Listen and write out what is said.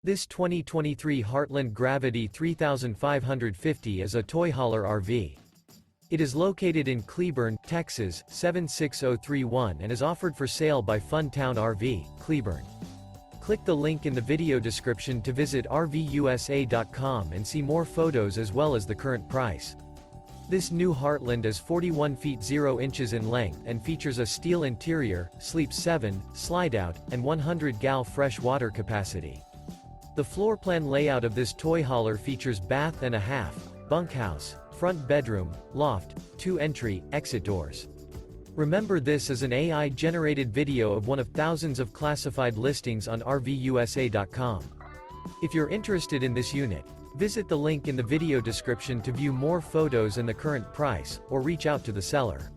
This 2023 Heartland Gravity 3550 is a toy hauler RV. It is located in Cleburne, Texas, 76031 and is offered for sale by Fun Town RV, Cleburne. Click the link in the video description to visit RVUSA.com and see more photos as well as the current price. This new Heartland is 41 feet 0 inches in length and features a steel interior, sleeps 7, slide-out, and 100 gal fresh water capacity. The floor plan layout of this toy hauler features bath and a half, bunkhouse, front bedroom, loft, 2 entry, exit doors. Remember, this is an AI-generated video of one of thousands of classified listings on RVUSA.com. If you're interested in this unit, visit the link in the video description to view more photos and the current price, or reach out to the seller.